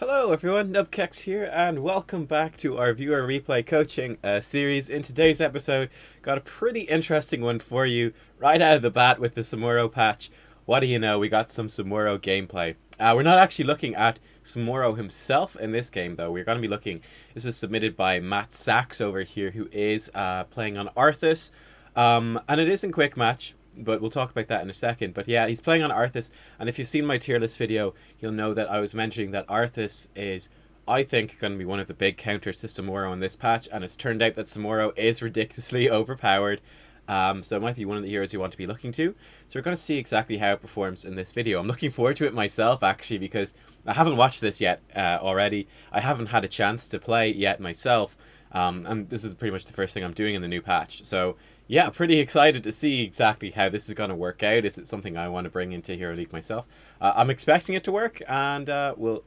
Hello everyone, Nubkeks here, and welcome back to our viewer replay coaching series. In today's episode, got a pretty interesting one for you right out of the bat with the Samuro patch. What do you know, we got some Samuro gameplay. We're not actually looking at Samuro himself in this game though, we're going to be looking, this was submitted by MattSax over here, who is playing on Arthas, and it is in quick match. But we'll talk about that in a second. But yeah, he's playing on Arthas, and if you've seen my tier list video, you'll know that I was mentioning that Arthas is, I think, going to be one of the big counters to Samuro in this patch, and it's turned out that Samuro is ridiculously overpowered. So it might be one of the heroes you want to be looking to. So we're going to see exactly how it performs in this video. I'm looking forward to it myself, actually, because I haven't watched this yet already. I haven't had a chance to play yet myself, and this is pretty much the first thing I'm doing in the new patch. So yeah, pretty excited to see exactly how this is going to work out. Is it something I want to bring into Hero League myself? I'm expecting it to work, and we'll,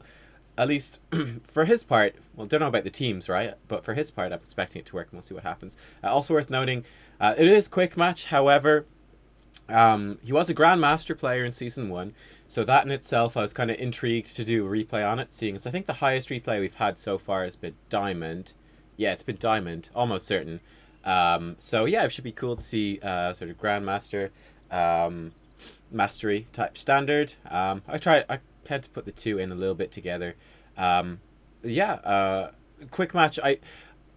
at least for his part, well, don't know about the teams, right? But for his part, I'm expecting it to work, and we'll see what happens. Also worth noting, it is quick match, however, he was a grandmaster player in Season 1, so that in itself, I was kind of intrigued to do a replay on it, seeing as I think the highest replay we've had so far has been Diamond. Yeah, it's been Diamond, almost certain. So yeah, it should be cool to see sort of grandmaster mastery type standard. I had to put the two in a little bit together. Quick match.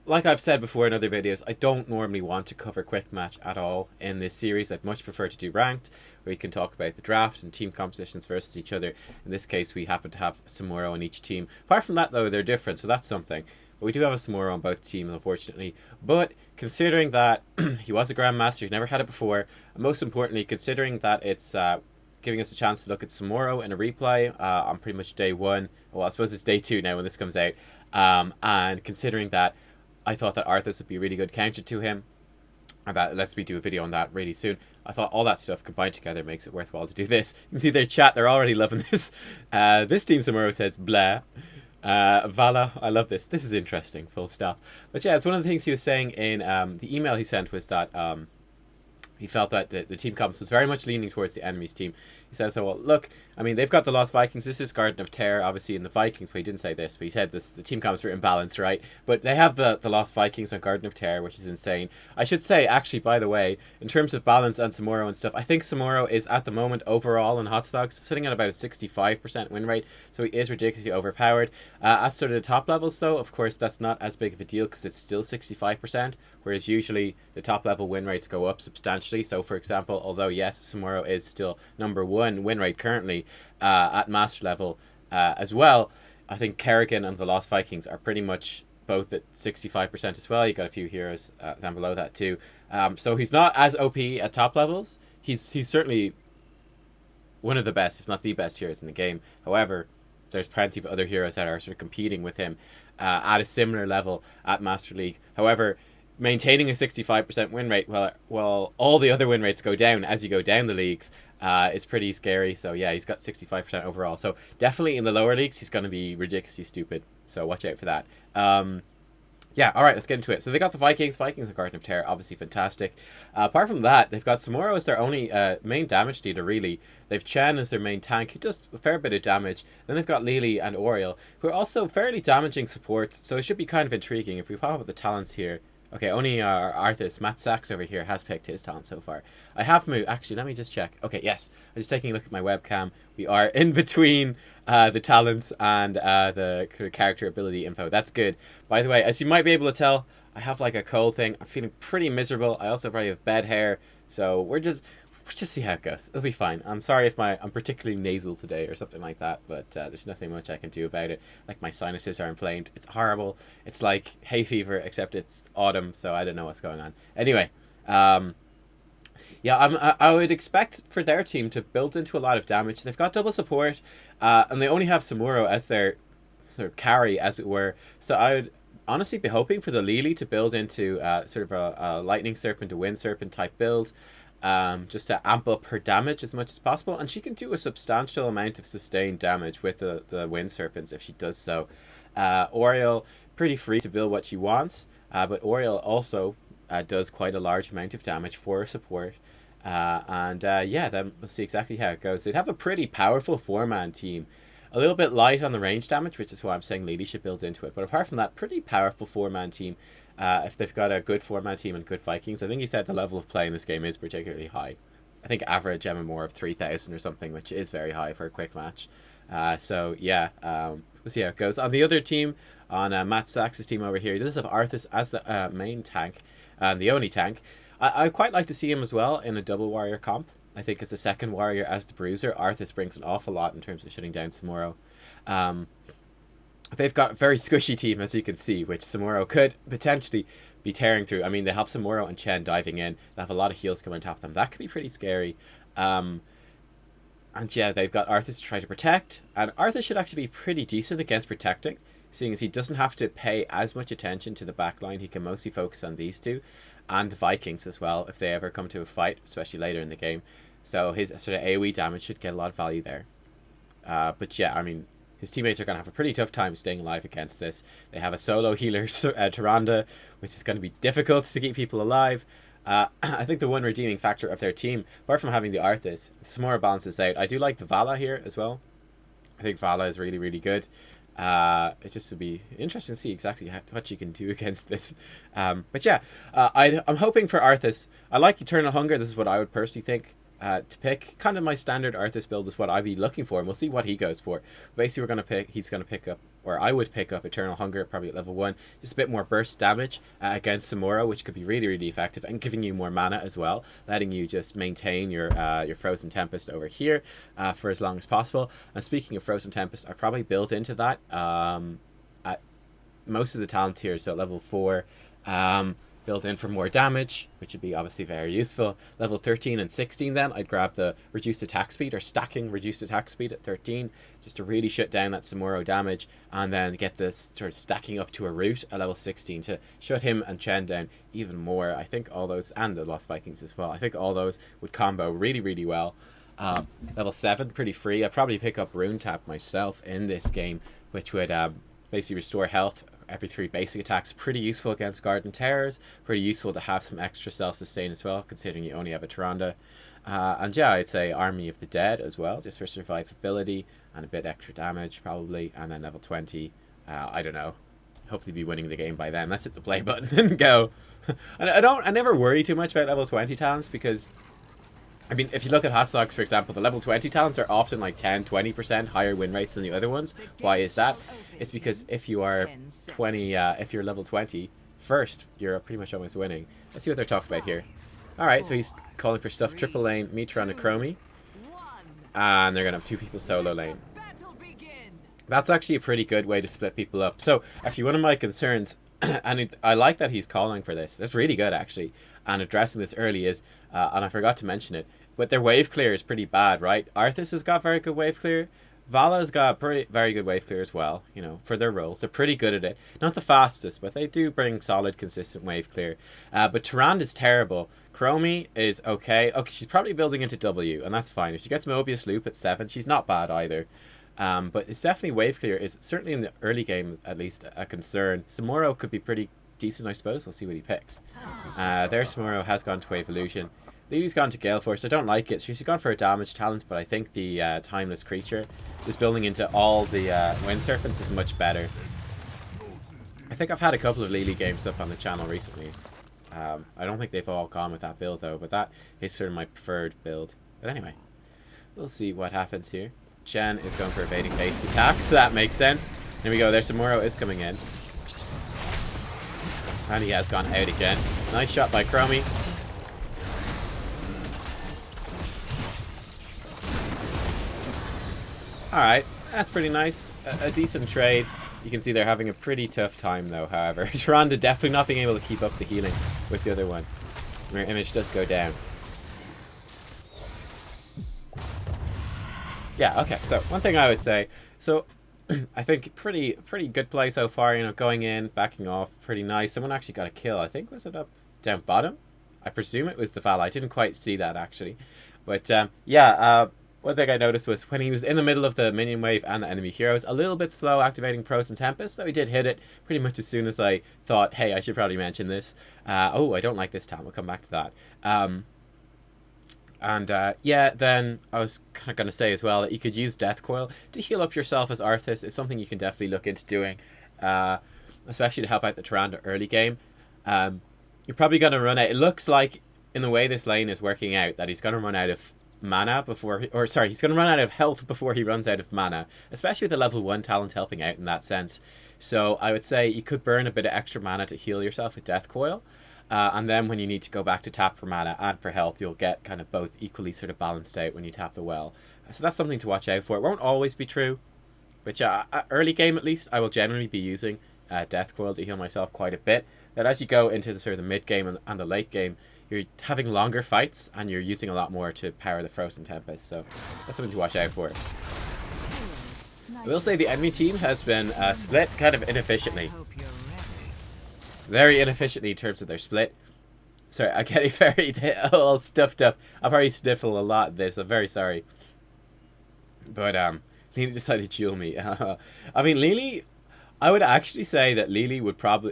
Like I've said before in other videos, I don't normally want to cover quick match at all in this series. I'd much prefer to do ranked, where we can talk about the draft and team compositions versus each other. In this case, we happen to have Samuro on each team. Apart from that, though, they're different, so that's something. But we do have a Samuro on both teams, unfortunately. But considering that he was a grandmaster, he never had it before, and most importantly, considering that it's giving us a chance to look at Samuro in a replay on pretty much day 1. Well, I suppose it's day 2 now when this comes out. And considering that I thought that Arthas would be a really good counter to him, and that lets me do a video on that really soon. I thought all that stuff combined together makes it worthwhile to do this. You can see their chat, they're already loving this. This team Samuro says, blah. Vala, I love this. This is interesting, full stop. But yeah, it's one of the things he was saying in the email he sent was that he felt that the team comps was very much leaning towards the enemy's team. He said, so, well, look, I mean, they've got the Lost Vikings. This is Garden of Terror, obviously, in the Vikings. But he didn't say this, but he said this, the team comps were imbalanced, right? But they have the Lost Vikings on Garden of Terror, which is insane. I should say, actually, by the way, in terms of balance on Samuro and stuff, I think Samuro is, at the moment, overall in Hot Dogs, sitting at about a 65% win rate. So he is ridiculously overpowered. At sort of the top levels, though, of course, that's not as big of a deal because it's still 65%. Whereas usually the top level win rates go up substantially. So for example, although yes, Samuro is still #1 win rate currently at master level as well, I think Kerrigan and the Lost Vikings are pretty much both at 65% as well. You got a few heroes down below that too. So he's not as OP at top levels. He's certainly one of the best, if not the best heroes in the game. However, there's plenty of other heroes that are sort of competing with him at a similar level at Master League. However, maintaining a 65% win rate while all the other win rates go down as you go down the leagues is pretty scary. So yeah, he's got 65% overall. So definitely in the lower leagues, he's going to be ridiculously stupid. So watch out for that. Yeah, all right, let's get into it. So they got the Vikings. Vikings and Garden of Terror, obviously fantastic. Apart from that, they've got Samuro as their only main damage dealer, really. They've Chen as their main tank, who does a fair bit of damage. Then they've got Lily and Oriel, who are also fairly damaging supports. So it should be kind of intriguing. If we pop up the talents here, okay, only Arthas, MattSax over here has picked his talent so far. I have moved, actually, let me just check. Okay, yes, I'm just taking a look at my webcam. We are in between the talents and the character ability info. That's good. By the way, as you might be able to tell, I have like a cold thing. I'm feeling pretty miserable. I also probably have bad hair, so we'll just see how it goes. It'll be fine. I'm sorry if I'm particularly nasal today or something like that, but there's nothing much I can do about it. Like, my sinuses are inflamed. It's horrible. It's like hay fever, except it's autumn, so I don't know what's going on. Anyway, yeah, I would expect for their team to build into a lot of damage. They've got double support, and they only have Samuro as their sort of carry, as it were. So I would honestly be hoping for the Lily to build into sort of a Lightning Serpent, a Wind Serpent type build. Just to amp up her damage as much as possible, and she can do a substantial amount of sustained damage with the Wind Serpents if she does so. Oriel, pretty free to build what she wants, but Oriel also does quite a large amount of damage for her support. Yeah, then we'll see exactly how it goes. They'd have a pretty powerful 4-man team. A little bit light on the range damage, which is why I'm saying leadership builds into it. But apart from that, pretty powerful 4-man team. If they've got a good 4-man team and good Vikings, I think he said the level of play in this game is particularly high. I think average MMR of 3,000 or something, which is very high for a quick match. So yeah, we'll see how it goes. On the other team, on MattSax's team over here, he does have Arthas as the main tank, and the only tank. I quite like to see him as well in a double warrior comp. I think as a second warrior as the bruiser, Arthas brings an awful lot in terms of shutting down Samuro. They've got a very squishy team, as you can see, which Samuro could potentially be tearing through. I mean, they have Samuro and Chen diving in. They have a lot of heals coming on top of them. That could be pretty scary. And yeah, they've got Arthas to try to protect. And Arthas should actually be pretty decent against protecting, seeing as he doesn't have to pay as much attention to the backline. He can mostly focus on these two. And the Vikings as well, if they ever come to a fight, especially later in the game. So his sort of AoE damage should get a lot of value there. But yeah, I mean, his teammates are going to have a pretty tough time staying alive against this. They have a solo healer, Tyrande, which is going to be difficult to keep people alive. I think the one redeeming factor of their team, apart from having the Arthas, Samuro balances out. I do like the Vala here as well. I think Vala is really, really good. It just would be interesting to see exactly what you can do against this. But yeah, I'm hoping for Arthas. I like Eternal Hunger. This is what I would personally think to pick. Kind of my standard Arthas build is what I'd be looking for, and we'll see what he goes for. Basically, he's going to pick up, or I would pick up Eternal Hunger, probably at level 1. Just a bit more burst damage against Samuro, which could be really, really effective, and giving you more mana as well, letting you just maintain your Frozen Tempest over here for as long as possible. And speaking of Frozen Tempest, I probably built into that at most of the talent tiers, so at level 4. Built in for more damage, which would be obviously very useful. Level 13 and 16 then, I'd grab the reduced attack speed, or stacking reduced attack speed at 13, just to really shut down that Samuro damage, and then get this sort of stacking up to a root at level 16 to shut him and Chen down even more. I think all those, and the Lost Vikings as well, I think all those would combo really, really well. Level 7, pretty free. I'd probably pick up Rune Tap myself in this game, which would basically restore health every 3 basic attacks. Pretty useful against Garden Terrors. Pretty useful to have some extra self-sustain as well, considering you only have a Tyrande. And yeah, I'd say Army of the Dead as well, just for survivability and a bit extra damage probably. And then level 20, I don't know, hopefully be winning the game by then. Let's hit the play button and go. And I never worry too much about level 20 talents, because I mean, if you look at Hot Dogs, for example, the level 20 talents are often like 10-20% higher win rates than the other ones. Why is that? It's because if you are if you're level 20 first, you're pretty much almost winning. Let's see what they're talking about here. Alright, so he's calling for stuff. Triple lane, Mitra and Chromie. And they're going to have 2 people solo lane. That's actually a pretty good way to split people up. So, actually, one of my concerns, and I like that he's calling for this. That's really good, actually. And addressing this early is, and I forgot to mention it, but their wave clear is pretty bad, right? Arthas has got very good wave clear. Vala's got very good wave clear as well, you know, for their roles. They're pretty good at it. Not the fastest, but they do bring solid, consistent wave clear. But Tyrande is terrible. Chromie is okay. Okay, she's probably building into W, and that's fine. If she gets Mobius Loop at 7, she's not bad either. But it's definitely wave clear is certainly in the early game, at least, a concern. Samuro could be pretty decent, I suppose. We'll see what he picks. There, Samuro has gone to Wave Illusion. Lily's gone to Gale Force. I don't like it. She's gone for a damage talent, but I think the Timeless Creature, just building into all the Wind Serpents, is much better. I think I've had a couple of Lily games up on the channel recently. I don't think they've all gone with that build, though, but that is sort of my preferred build. But anyway, we'll see what happens here. Chen is going for evading basic attacks, so that makes sense. There we go. There, Samuro is coming in. And he has gone out again. Nice shot by Chromie. Alright, that's pretty nice. A decent trade. You can see they're having a pretty tough time though, however. Tyrande definitely not being able to keep up the healing with the other one. Mirror image does go down. Yeah, okay, so one thing I would say, so I think pretty good play so far, you know, going in, backing off, pretty nice. Someone actually got a kill, I think, was it up down bottom? I presume it was the Val. I didn't quite see that actually. But yeah, one thing I noticed was when he was in the middle of the minion wave and the enemy heroes, a little bit slow activating Frozen Tempest, so he did hit it pretty much as soon as I thought, hey, I should probably mention this. Oh, I don't like this time, we'll come back to that. And yeah, then I was kind of going to say as well that you could use Death Coil to heal up yourself as Arthas. It's something you can definitely look into doing, especially to help out the Tyrande early game. You're probably going to run out. It looks like, in the way this lane is working out, that he's going to run out of mana before, he's going to run out of health before he runs out of mana, especially with the level 1 talent helping out in that sense. So I would say you could burn a bit of extra mana to heal yourself with Death Coil. And then when you need to go back to tap for mana and for health, you'll get kind of both equally sort of balanced out when you tap the well. So that's something to watch out for. It won't always be true, but early game at least, I will generally be using Death Coil to heal myself quite a bit. But as you go into the sort of the mid game and the late game, you're having longer fights and you're using a lot more to power the Frozen Tempest. So that's something to watch out for. I will say the enemy team has been split kind of inefficiently. Very inefficiently in terms of their split. Sorry, I'm getting very all stuffed up. I've already sniffled a lot of this. I'm very sorry. But Lily decided to duel me. I mean, Lily, I would actually say that Lily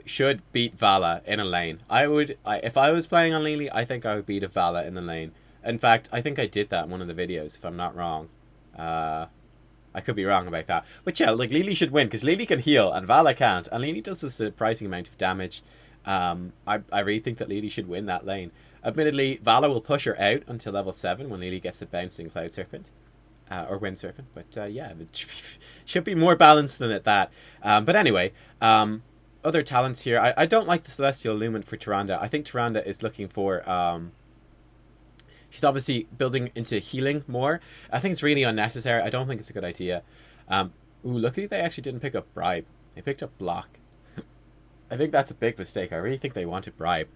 should beat Vala in a lane. If I was playing on Lily, I think I would beat a Vala in the lane. In fact, I think I did that in one of the videos, if I'm not wrong. I could be wrong about that. But yeah, like, Lily should win, because Lily can heal, and Vala can't. And Lily does a surprising amount of damage. I really think that Lily should win that lane. Admittedly, Vala will push her out until level 7, when Lily gets the bouncing Cloud Serpent. Or Wind Serpent. But yeah, it should be more balanced than at that. But anyway, other talents here. I don't like the Celestial Lumen for Tyrande. I think Tyrande is looking for... she's obviously building into healing more. I think it's really unnecessary. I don't think it's a good idea. Ooh, luckily they actually didn't pick up Bribe. They picked up Block. I think that's a big mistake. I really think they wanted Bribe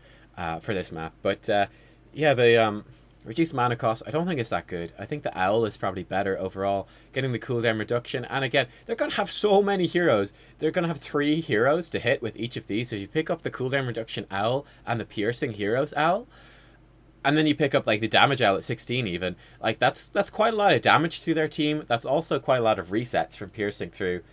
for this map. But yeah, the reduced mana cost, I don't think it's that good. I think the Owl is probably better overall, getting the cooldown reduction. And again, they're going to have so many heroes. They're going to have 3 heroes to hit with each of these. So if you pick up the cooldown reduction Owl and the piercing heroes Owl, and then you pick up like the damage Owl at 16 even, like that's quite a lot of damage to their team. That's also quite a lot of resets from piercing through,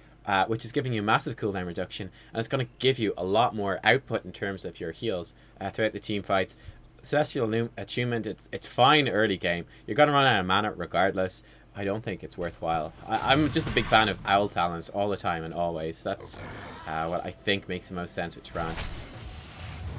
which is giving you massive cooldown reduction, and it's going to give you a lot more output in terms of your heals throughout the team fights. Celestial Attunement, it's fine early game. You're going to run out of mana regardless. I don't think it's worthwhile. I'm just a big fan of Owl talents all the time and always. That's what I think makes the most sense with Tyrande.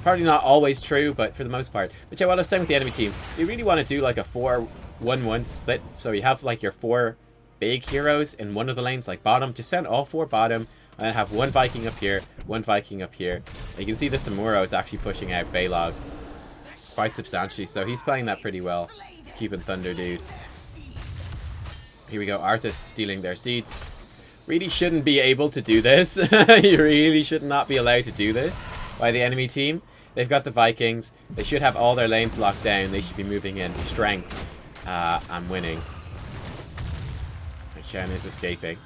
Probably not always true, but for the most part. But yeah, what I was saying with the enemy team, you really want to do like a 4-1-1 split. So you have like your 4 big heroes in one of the lanes, like bottom. Just send all 4 bottom, and then have 1 Viking up here, 1 Viking up here. You can see the Samuro is actually pushing out Baylog quite substantially, so he's playing that pretty well. He's keeping Thunder Dude. Here we go, Arthas stealing their seeds. Really shouldn't be able to do this. You really should not be allowed to do this by the enemy team. They've got the Vikings. They should have all their lanes locked down. They should be moving in strength and winning. Shen is escaping.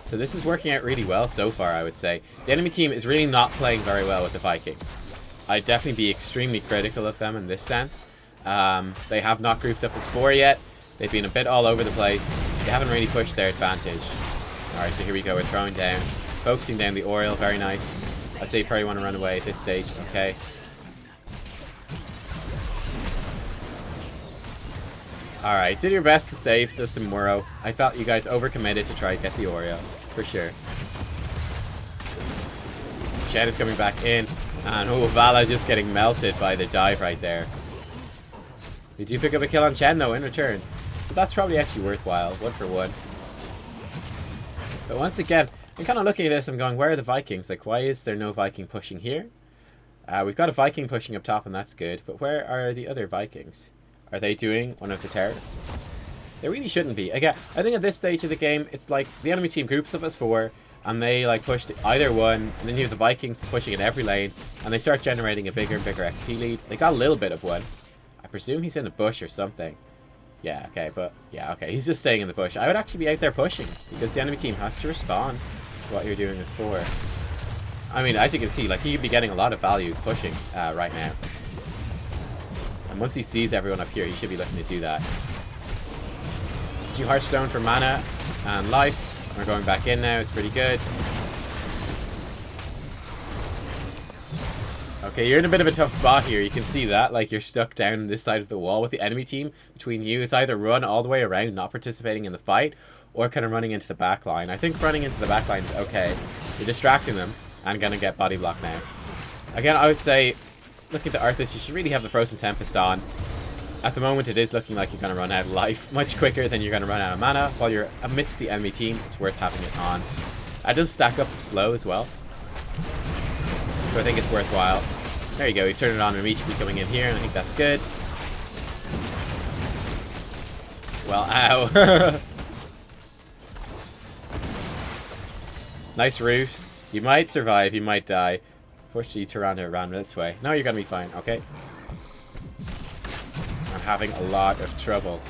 So this is working out really well so far, I would say. The enemy team is really not playing very well with the Vikings. I'd definitely be extremely critical of them in this sense. They have not grouped up as 4 yet. They've been a bit all over the place. They haven't really pushed their advantage. Alright, so here we go. We're throwing down. Focusing down the Oriole. Very nice. I'd say you probably want to run away at this stage. Okay. Alright, did your best to save the Samuro. I thought you guys overcommitted to try to get the Oreo. For sure. Shen is coming back in. And oh, Vala just getting melted by the dive right there. Did you pick up a kill on Chen though in return? So that's probably actually worthwhile. 1 for 1. But once again, I'm kind of looking at this, I'm going, where are the Vikings? Like, why is there no Viking pushing here? We've got a Viking pushing up top, and that's good. But where are the other Vikings? Are they doing one of the terrorists? They really shouldn't be. Again, I think at this stage of the game, it's like the enemy team groups of us 4, and they like push either one, and then you have the Vikings pushing in every lane, and they start generating a bigger and bigger XP lead. They got a little bit of one. I presume he's in a bush or something. Yeah, okay, but yeah, okay, he's just staying in the bush. I would actually be out there pushing, because the enemy team has to respond to what you're doing this for. I mean, as you can see, like, he could be getting a lot of value pushing right now. And once he sees everyone up here, he should be looking to do that. 2 Hearthstone for mana and life. We're going back in now, it's pretty good. Okay, you're in a bit of a tough spot here. You can see that. Like, you're stuck down this side of the wall with the enemy team. Between you, it's either run all the way around, not participating in the fight, or kind of running into the back line. I think running into the back line is okay. You're distracting them and gonna get body blocked now. Again, I would say, looking at the Arthas, you should really have the Frozen Tempest on. At the moment, it is looking like you're going to run out of life much quicker than you're going to run out of mana. While you're amidst the enemy team, it's worth having it on. It does stack up slow as well, so I think it's worthwhile. There you go, you turn it on immediately coming in here, and I think that's good. Well, ow. Nice route. You might survive, you might die. Fortunately, Tyrande ran this way. No, you're going to be fine, okay? I'm having a lot of trouble.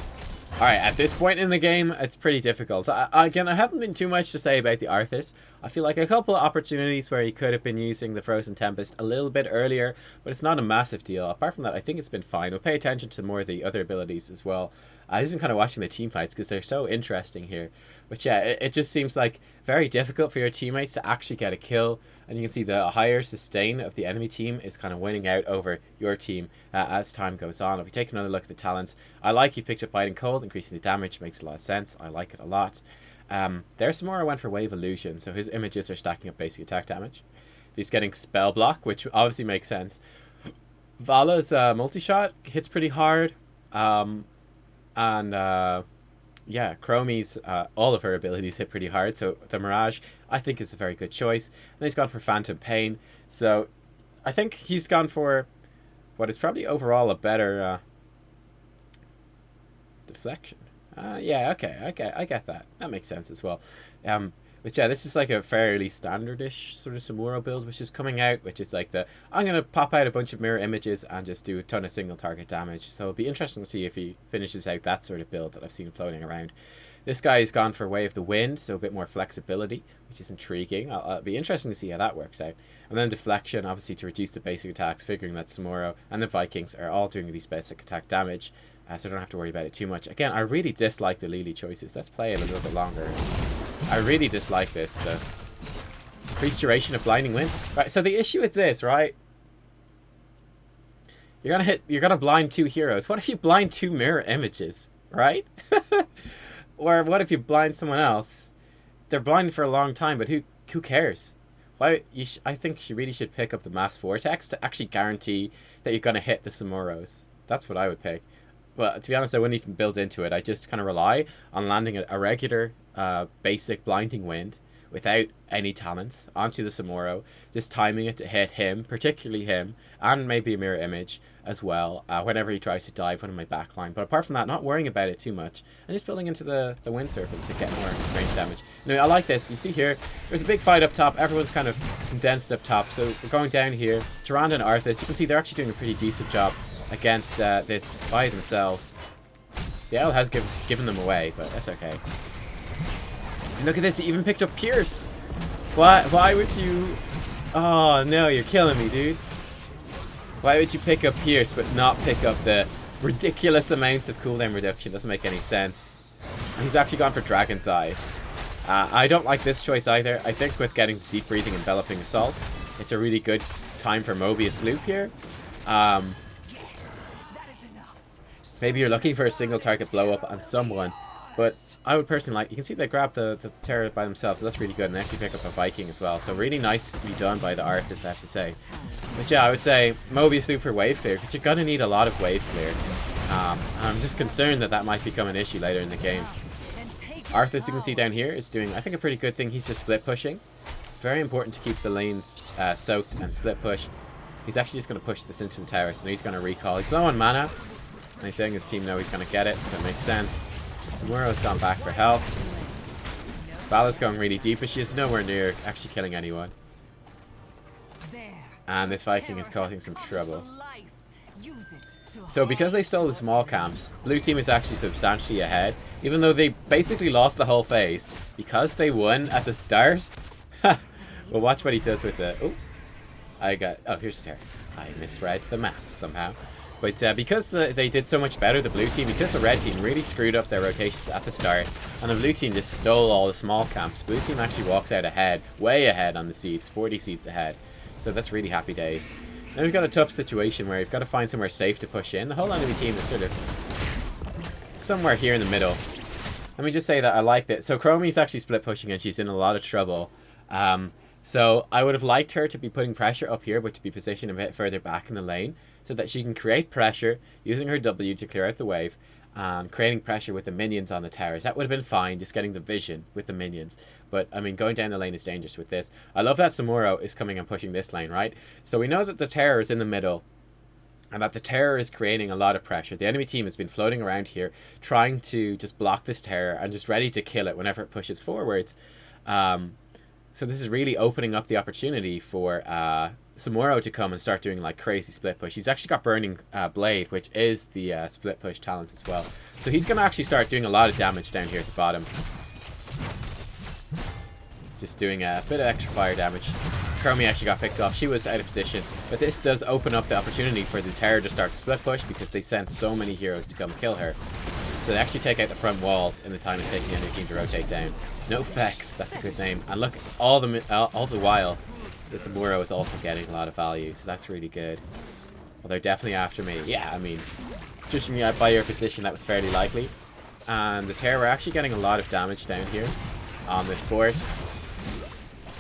Alright, at this point in the game, it's pretty difficult. Again, I haven't been too much to say about the Arthas. I feel like a couple of opportunities where he could have been using the Frozen Tempest a little bit earlier, but it's not a massive deal. Apart from that, I think it's been fine. We'll pay attention to more of the other abilities as well. I've been kind of watching the team fights because they're so interesting here. But yeah, it just seems like very difficult for your teammates to actually get a kill. And you can see the higher sustain of the enemy team is kind of winning out over your team as time goes on. If we take another look at the talents, I like he picked up Biting Cold, increasing the damage, makes a lot of sense. I like it a lot. There's Samuro went for Wave Illusion, so his images are stacking up basic attack damage. He's getting Spell Block, which obviously makes sense. Vala's multi-shot hits pretty hard. Yeah, Chromie's, all of her abilities hit pretty hard, so the Mirage, I think, is a very good choice. And he's gone for Phantom Pain, so I think he's gone for what is probably overall a better Deflection. Yeah, okay, I get that. That makes sense as well. But yeah, this is like a fairly standardish sort of Samuro build, which is coming out, which is like I'm going to pop out a bunch of mirror images and just do a ton of single target damage. So it'll be interesting to see if he finishes out that sort of build that I've seen floating around. This guy has gone for Way of the Wind, so a bit more flexibility, which is intriguing. It'll be interesting to see how that works out. And then Deflection, obviously to reduce the basic attacks, figuring that Samuro and the Vikings are all doing these basic attack damage. So I don't have to worry about it too much. Again, I really dislike the Lily choices. Let's play it a little bit longer. I really dislike this. The increased duration of Blinding Wind. Right, so the issue with this, right? You're gonna blind two heroes. What if you blind two mirror images, right? Or what if you blind someone else? They're blinded for a long time, but who cares? Why I think she really should pick up the Mass Vortex to actually guarantee that you're gonna hit the Samuros. That's what I would pick. But to be honest, I wouldn't even build into it. I just kind of rely on landing a regular basic Blinding Wind without any talents onto the Samuro, just timing it to hit him, particularly him, and maybe a mirror image as well, whenever he tries to dive one of my backline. But apart from that, not worrying about it too much, and just building into the Wind Serpent to get more range damage. Anyway, I like this. You see here, there's a big fight up top. Everyone's kind of condensed up top, so we're going down here. Tyrande and Arthas, you can see they're actually doing a pretty decent job against this by themselves. The L has given them away, but that's okay. And look at this, he even picked up Pierce. Why would you... Oh no, you're killing me, dude. Why would you pick up Pierce but not pick up the ridiculous amounts of cooldown reduction? Doesn't make any sense. And he's actually gone for Dragon's Eye. I don't like this choice either. I think with getting Deep Breathing Enveloping Assault, it's a really good time for Mobius Loop here. Maybe you're looking for a single target blow up on someone, but I would personally like, you can see they grab the terror by themselves, so that's really good, and they actually pick up a Viking as well, so really nicely done by the Arthas, I have to say. But yeah, I would say Mobius Loop for wave clear, because you're going to need a lot of wave clear. I'm just concerned that might become an issue later in the game. Arthas, you can see down here, is doing, I think, a pretty good thing. He's just split pushing. Very important to keep the lanes soaked and split push. He's actually just going to push this into the tower, so he's going to recall. He's low on mana. And he's saying his team know he's going to get it, so it makes sense. Samuro's gone back for help. Vala's going really deep, but she is nowhere near actually killing anyone. And this Viking is causing some trouble. So because they stole the small camps, blue team is actually substantially ahead, even though they basically lost the whole phase. Because they won at the start. Well, watch what he does with the... Oh, here's the terror. I misread the map somehow. But because they did so much better, the blue team, because the red team really screwed up their rotations at the start, and the blue team just stole all the small camps, blue team actually walks out ahead, way ahead on the seeds, 40 seeds ahead. So that's really happy days. Now we've got a tough situation where we've got to find somewhere safe to push in. The whole enemy team is sort of somewhere here in the middle. Let me just say that I like that. So Chromie's actually split pushing and she's in a lot of trouble. So I would have liked her to be putting pressure up here, but to be positioned a bit further back in the lane so that she can create pressure using her W to clear out the wave and creating pressure with the minions on the towers. That would have been fine, just getting the vision with the minions. But, I mean, going down the lane is dangerous with this. I love that Samuro is coming and pushing this lane, right? So we know that the tower is in the middle and that the tower is creating a lot of pressure. The enemy team has been floating around here trying to just block this tower and just ready to kill it whenever it pushes forwards. So this is really opening up the opportunity for Samuro to come and start doing like crazy split push. He's actually got Burning Blade, which is the split push talent as well. So he's going to actually start doing a lot of damage down here at the bottom. Just doing a bit of extra fire damage. Chromie actually got picked off. She was out of position. But this does open up the opportunity for the tower to start to split push because they sent so many heroes to come kill her. So they actually take out the front walls in the time it's taking the enemy team to rotate down. Nubkeks, that's a good name. And look, all the while, the Samuro is also getting a lot of value, so that's really good. Well, they're definitely after me. Yeah, I mean, judging by your position, that was fairly likely. And the tower, we're actually getting a lot of damage down here on this fort.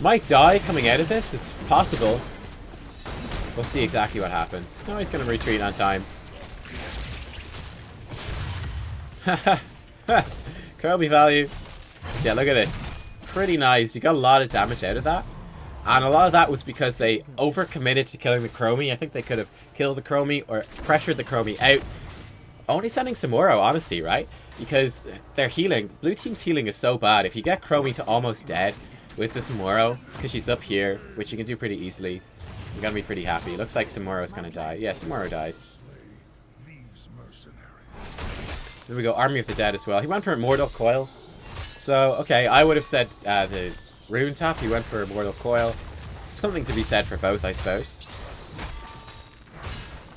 Might die coming out of this, it's possible. We'll see exactly what happens. No, he's going to retreat on time. Kirby value. Yeah, look at this. Pretty nice. You got a lot of damage out of that. And a lot of that was because they overcommitted to killing the Chromie. I think they could have killed the Chromie or pressured the Chromie out. Only sending Samuro, honestly, right? Because their healing, blue team's healing is so bad. If you get Chromie to almost dead with the Samuro, because she's up here, which you can do pretty easily, you're going to be pretty happy. It looks like Samuro's going to die. Yeah, Samuro died. There we go, Army of the Dead as well. He went for Immortal Coil. So, okay, I would have said the Rune Tap. He went for Immortal Coil. Something to be said for both, I suppose.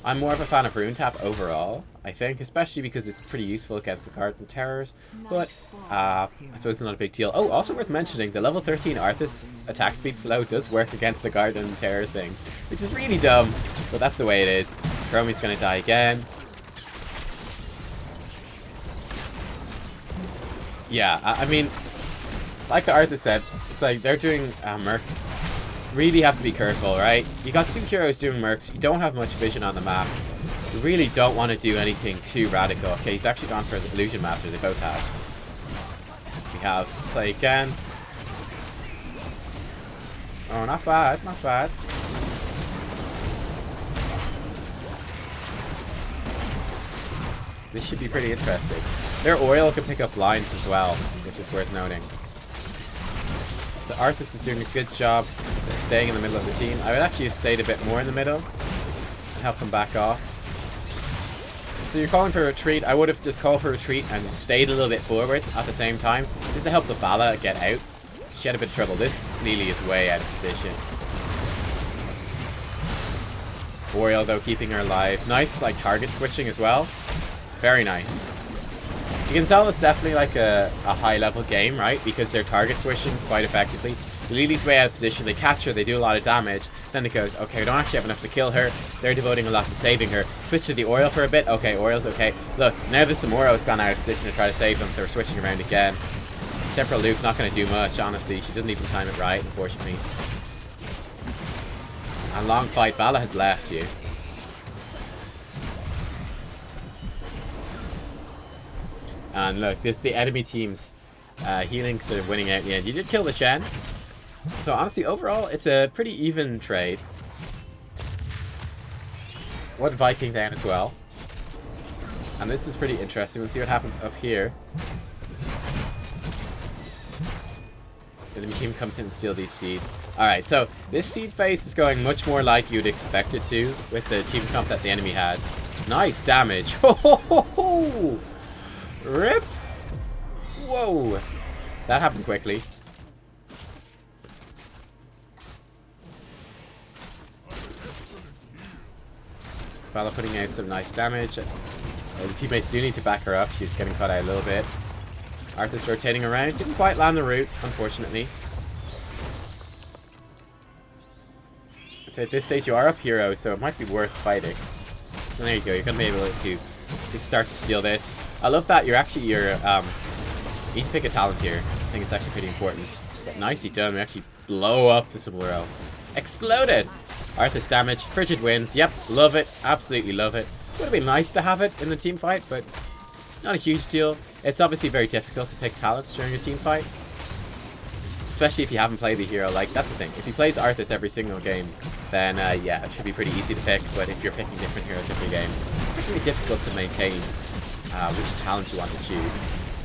I'm more of a fan of Rune Tap overall, I think, especially because it's pretty useful against the Garden Terrors. But, I suppose it's not a big deal. Oh, also worth mentioning, the level 13 Arthas attack speed slow does work against the Garden Terror things, which is really dumb. But that's the way it is. Chromie's going to die again. Yeah, I mean, like the Arthas said, it's like they're doing mercs. Really have to be careful, right? You got two heroes doing mercs. You don't have much vision on the map. You really don't want to do anything too radical. Okay, he's actually gone for the Illusion Master. They both have. We have play again. Oh, not bad, not bad. This should be pretty interesting. Their oil can pick up lines as well, which is worth noting. The Arthas is doing a good job of staying in the middle of the team. I would actually have stayed a bit more in the middle and help them back off. So you're calling for a retreat. I would have just called for a retreat and stayed a little bit forwards at the same time, just to help the Vala get out. She had a bit of trouble. This Lily is way out of position. Boreal, though, keeping her alive. Nice, like, target switching as well. Very nice. You can tell it's definitely like a high-level game, right? Because they're target switching quite effectively. Lily's way out of position. They catch her. They do a lot of damage. Then it goes, okay, we don't actually have enough to kill her. They're devoting a lot to saving her. Switch to the oil for a bit. Okay, oil's okay. Look, now the Samuro has gone out of position to try to save them, so we're switching around again. Temporal Luke's not going to do much, honestly. She doesn't even time it right, unfortunately. And long fight. Vala has left you. And look, this the enemy team's healing sort of winning out in the end. You did kill the Shen. So honestly, overall, it's a pretty even trade. What Viking down as well. And this is pretty interesting. We'll see what happens up here. The enemy team comes in and steal these seeds. Alright, so this seed phase is going much more like you'd expect it to with the team comp that the enemy has. Nice damage. Ho ho ho ho! Rip! Whoa! That happened quickly. Vala putting out some nice damage. The teammates do need to back her up. She's getting caught out a little bit. Arthas rotating around. Didn't quite land the route, unfortunately. at this stage you are up hero, so it might be worth fighting. And there you go, you're going to be able to start to steal this. I love that you need to pick a talent here. I think it's actually pretty important. But nicely done, we actually blow up the Samuro. Exploded! Arthas damage, Frigid wins. Yep, love it, absolutely love it. Would have been nice to have it in the team fight, but not a huge deal. It's obviously very difficult to pick talents during a team fight. Especially if you haven't played the hero. Like, that's the thing. If he plays Arthas every single game, then yeah, it should be pretty easy to pick. But if you're picking different heroes every game, it's really difficult to maintain which talent you want to choose.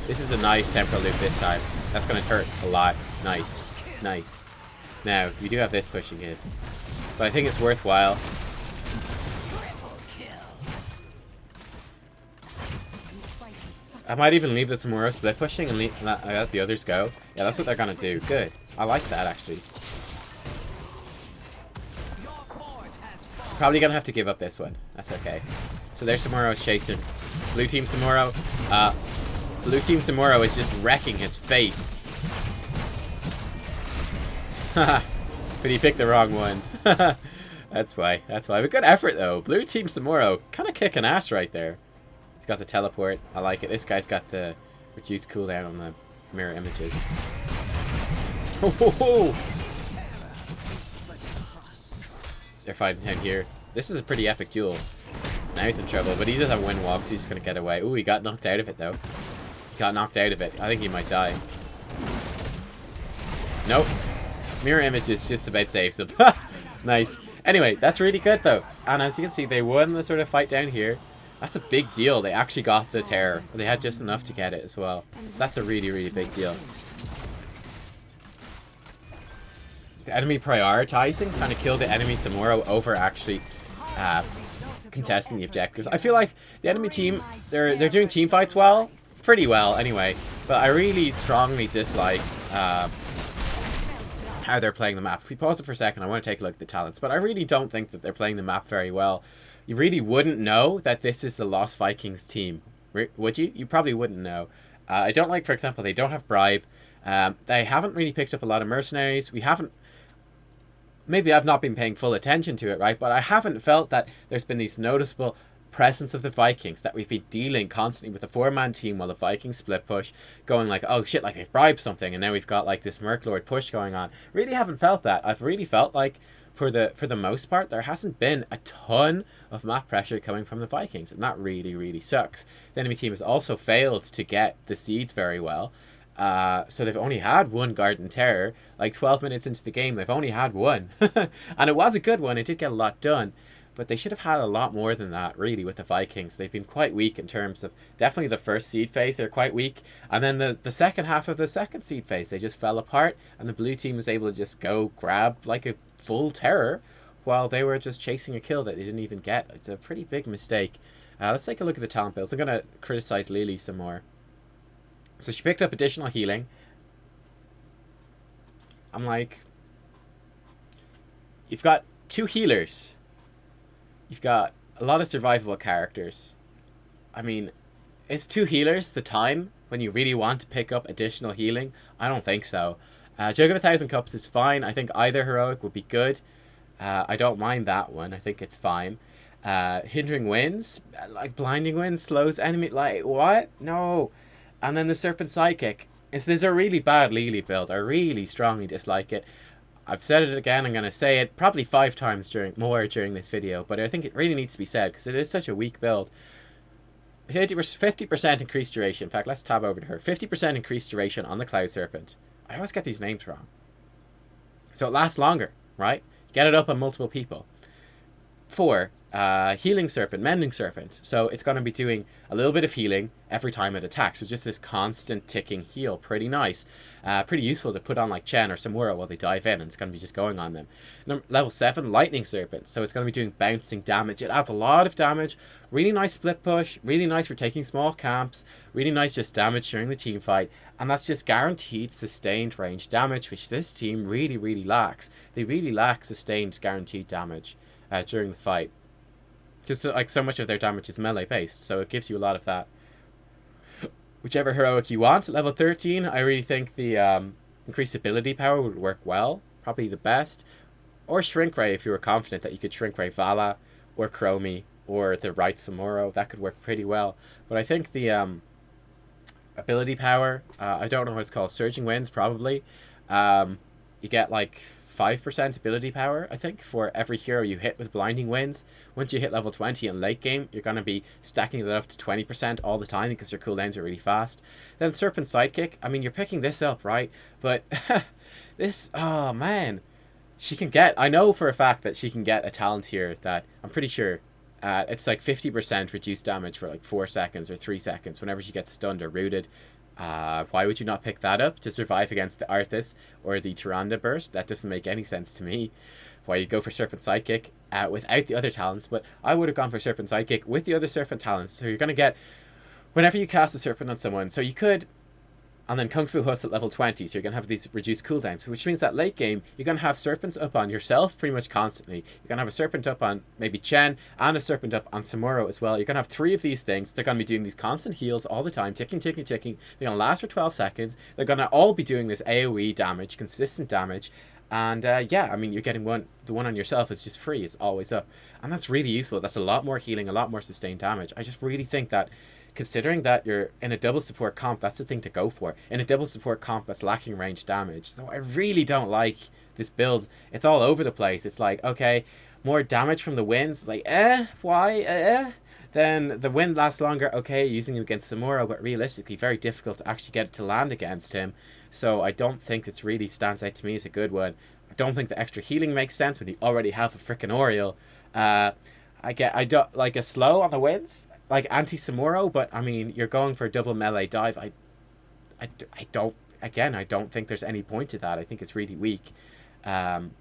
This is a nice temporal loop this time. That's going to hurt a lot. Nice. Nice. Now, you do have this pushing it. But I think it's worthwhile. I might even leave the Samuro split pushing and let the others go. Yeah, that's what they're going to do. Good. I like that, actually. Probably going to have to give up this one. That's okay. So there's Samuro's chasing. Blue team Samuro. Blue team Samuro is just wrecking his face. Haha. But he picked the wrong ones. That's why. That's why. But good effort, though. Blue team Samuro kind of kicking ass right there. He's got the teleport. I like it. This guy's got the reduced cooldown on the mirror images. Oh, they're fighting down here. This is a pretty epic duel. Now he's in trouble, but he does have wind walk, so he's just going to get away. Ooh, he got knocked out of it, though. He got knocked out of it. I think he might die. Nope. Mirror images just about saves him. Nice. Anyway, that's really good, though. And as you can see, they won the sort of fight down here. That's a big deal. They actually got the terror. They had just enough to get it as well. That's a really, really big deal. The enemy prioritizing kind of killed the enemy Samuro over actually contesting the objectives. I feel like the enemy team, they're doing team fights well. Pretty well, anyway. But I really strongly dislike how they're playing the map. If we pause it for a second, I want to take a look at the talents. But I really don't think that they're playing the map very well. You really wouldn't know that this is the Lost Vikings team, would you? You probably wouldn't know. I don't like, for example, they don't have Bribe. They haven't really picked up a lot of mercenaries. We haven't... Maybe I've not been paying full attention to it, right? But I haven't felt that there's been these noticeable presence of the Vikings, that we've been dealing constantly with a four-man team while the Vikings split push, going like, oh shit, like they've bribed something, and now we've got like this Merklord push going on. Really haven't felt that. I've really felt like for the most part, there hasn't been a ton of map pressure coming from the Vikings, and that really, really sucks. The enemy team has also failed to get the seeds very well, so they've only had one Garden Terror. Like 12 minutes into the game, they've only had one, and it was a good one. It did get a lot done, but they should have had a lot more than that, really, with the Vikings. They've been quite weak in terms of, definitely the first seed phase, they're quite weak. And then the second half of the second seed phase, they just fell apart, and the blue team was able to just go grab like a full terror while they were just chasing a kill that they didn't even get. It's a pretty big mistake. Let's take a look at the talent builds. I'm going to criticize Lily some more. So she picked up additional healing. I'm like, you've got two healers. You've got a lot of survivable characters. I mean, is two healers the time when you really want to pick up additional healing? I don't think so. Jug of 1,000 Cups is fine. I think either heroic would be good. I don't mind that one. I think it's fine. Hindering Winds, like Blinding Winds slows enemy. Like, what? No. And then the Serpent Psychic. This is a really bad Lily build. I really strongly dislike it. I've said it again, I'm going to say it probably 5 times during this video, but I think it really needs to be said because it is such a weak build. 50% increased duration. In fact, let's tab over to her. 50% increased duration on the Cloud Serpent. I always get these names wrong. So it lasts longer, right? Get it up on multiple people. 4, Healing Serpent, Mending Serpent. So it's going to be doing a little bit of healing every time it attacks. So just this constant ticking heal. Pretty nice. Pretty useful to put on like Chen or Samuro while they dive in, and it's going to be just going on them. Level 7, Lightning Serpent. So it's going to be doing bouncing damage. It adds a lot of damage. Really nice split push. Really nice for taking small camps. Really nice just damage during the team fight. And that's just guaranteed sustained range damage, which this team really, really lacks. They really lack sustained guaranteed damage during the fight. Just like so much of their damage is melee based, so it gives you a lot of that. Whichever heroic you want. Level 13, I really think the increased ability power would work well. Probably the best. Or Shrink Ray if you were confident that you could Shrink Ray Vala or Chromie or the right Samuro. That could work pretty well. But I think the ability power, I don't know what it's called, Surging Winds probably. You get like 5% ability power, I think, for every hero you hit with Blinding Winds. Once you hit level 20 in late game, you're going to be stacking that up to 20% all the time because your cooldowns are really fast. Then Serpent Sidekick, I mean, you're picking this up, right? But this, oh man, she can get, I know for a fact that she can get a talent here that I'm pretty sure it's like 50% reduced damage for like 4 seconds or 3 seconds whenever she gets stunned or rooted. Why would you not pick that up to survive against the Arthas or the Tyrande Burst? That doesn't make any sense to me. Why you go for Serpent Sidekick without the other talents, but I would have gone for Serpent Sidekick with the other Serpent talents. So you're going to get, whenever you cast a Serpent on someone, so you could, and then Kung Fu Hustle at level 20, so you're going to have these reduced cooldowns, which means that late game, you're going to have Serpents up on yourself pretty much constantly. You're going to have a Serpent up on maybe Chen, and a Serpent up on Samuro as well. You're going to have 3 of these things. They're going to be doing these constant heals all the time, ticking, ticking, ticking. They're going to last for 12 seconds. They're going to all be doing this AoE damage, consistent damage. And yeah, I mean, you're getting the one on yourself is just free. It's always up. And that's really useful. That's a lot more healing, a lot more sustained damage. I just really think that, considering that you're in a double support comp, that's the thing to go for. In a double support comp that's lacking range damage. So I really don't like this build. It's all over the place. It's like, okay, more damage from the winds. Like, why? Then the wind lasts longer. Okay, using it against Samuro, but realistically, very difficult to actually get it to land against him. So I don't think it really stands out to me as a good one. I don't think the extra healing makes sense when you already have a freaking Oriole. I don't like a slow on the winds, like anti-Samuro, but I mean, you're going for a double melee dive. I don't think there's any point to that. I think it's really weak. And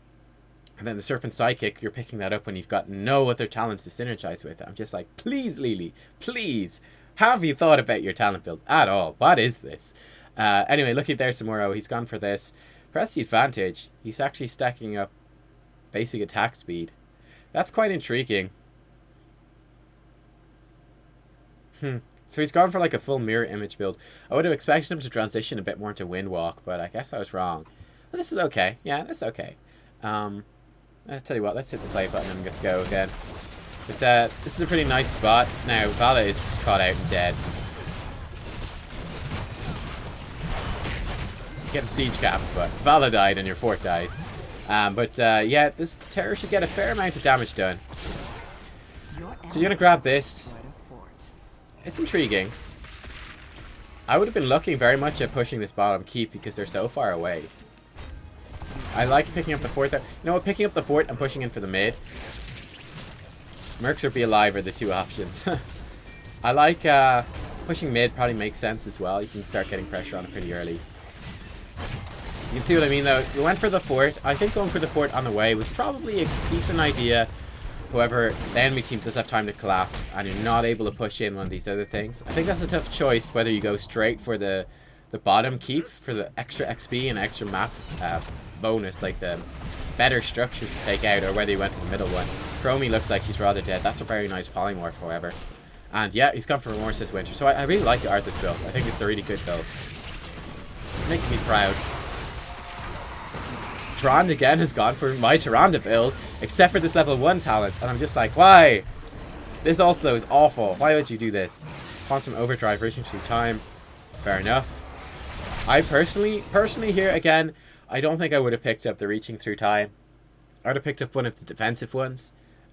then the Serpent Sidekick, you're picking that up when you've got no other talents to synergize with. I'm just like, please, Lily, please, have you thought about your talent build at all? What is this? Anyway, looking there, Samuro, he's gone for this. Press the advantage. He's actually stacking up basic attack speed. That's quite intriguing. So he's gone for like a full mirror image build. I would have expected him to transition a bit more into Windwalk, but I guess I was wrong. But this is okay. Yeah, that's okay. I'll tell you what, let's hit the play button and let's go again. But this is a pretty nice spot. Now, Vala is caught out and dead. You get the siege cap, but Vala died and your fort died. Yeah, this terror should get a fair amount of damage done. So you're going to grab this. It's intriguing. I would have been looking very much at pushing this bottom keep because they're so far away. I like picking up the fort there. You know what, picking up the fort and pushing in for the mid. Mercs or Be Alive are the two options. I like pushing mid, probably makes sense as well. You can start getting pressure on it pretty early. You can see what I mean though. You went for the fort. I think going for the fort on the way was probably a decent idea. However, the enemy team does have time to collapse and you're not able to push in one of these other things. I think that's a tough choice whether you go straight for the bottom keep for the extra XP and extra map bonus, like the better structures to take out, or whether you went for the middle one. Chromie looks like she's rather dead. That's a very nice polymorph, however. And yeah, he's gone for Remorse this winter. So I really like the Arthas build. I think it's a really good build. Making me proud. Tyrande again has gone for my Tyrande build, except for this level 1 talent, and I'm just like, why? This also is awful. Why would you do this? Quantum Overdrive, reaching through time. Fair enough. I personally here again, I don't think I would have picked up the reaching through time. I would have picked up one of the defensive ones.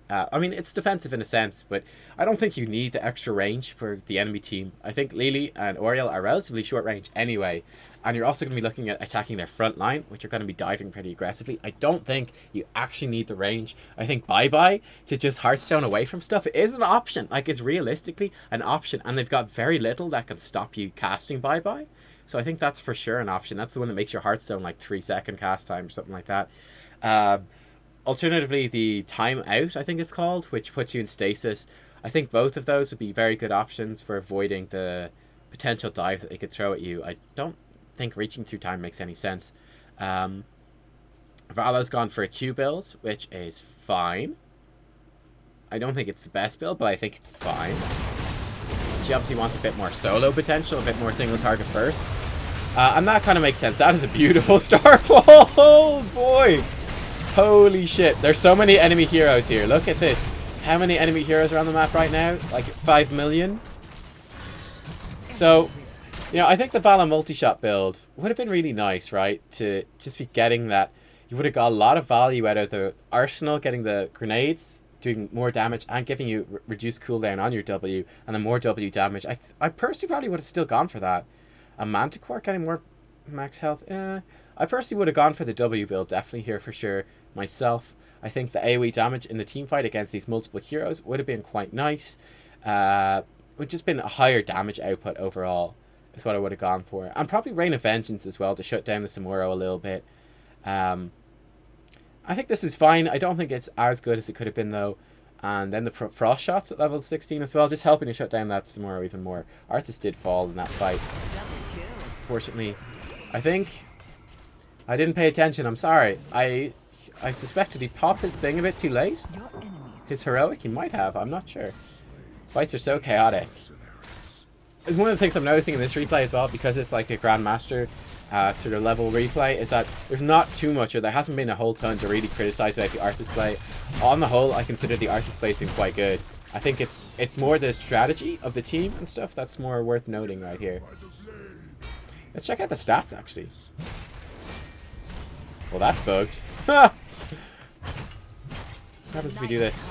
I mean, it's defensive in a sense, but I don't think you need the extra range for the enemy team. I think Lily and Oriole are relatively short range anyway. And you're also going to be looking at attacking their front line, which are going to be diving pretty aggressively. I don't think you actually need the range. I think bye-bye to just Hearthstone away from stuff is an option. Like, it's realistically an option. And they've got very little that can stop you casting bye-bye. So I think that's for sure an option. That's the one that makes your Hearthstone like 3-second cast time or something like that. Alternatively, the time out, I think it's called, which puts you in stasis. I think both of those would be very good options for avoiding the potential dive that they could throw at you. I don't think reaching through time makes any sense. Vala's gone for a Q build, which is fine. I don't think it's the best build, but I think it's fine. She obviously wants a bit more solo potential, a bit more single target burst. And that kind of makes sense. That is a beautiful star. Oh boy! Holy shit. There's so many enemy heroes here. Look at this. How many enemy heroes are on the map right now? Like 5 million? So, you know, I think the Vala multi-shot build would have been really nice, right? To just be getting that. You would have got a lot of value out of the arsenal, getting the grenades, doing more damage, and giving you reduced cooldown on your W, and then more W damage. I personally probably would have still gone for that. A Manticore getting more max health. I personally would have gone for the W build, definitely here for sure. Myself, I think the AoE damage in the team fight against these multiple heroes would have been quite nice. Would just been a higher damage output overall is what I would have gone for. And probably Rain of Vengeance as well to shut down the Samuro a little bit. I think this is fine. I don't think it's as good as it could have been though. And then the frost shots at level 16 as well, just helping to shut down that Samuro even more. Arthas did fall in that fight. Unfortunately, I think I didn't pay attention. I'm sorry. I suspected he popped his thing a bit too late. His heroic, he might have. I'm not sure. Fights are so chaotic. And one of the things I'm noticing in this replay as well, because it's like a grandmaster sort of level replay, is that there's not too much, or there hasn't been a whole ton to really criticize about the Arthas play. On the whole, I consider the Arthas play has been quite good. I think it's more the strategy of the team and stuff that's more worth noting right here. Let's check out the stats actually. Well, that's bugged. What happens if we do this?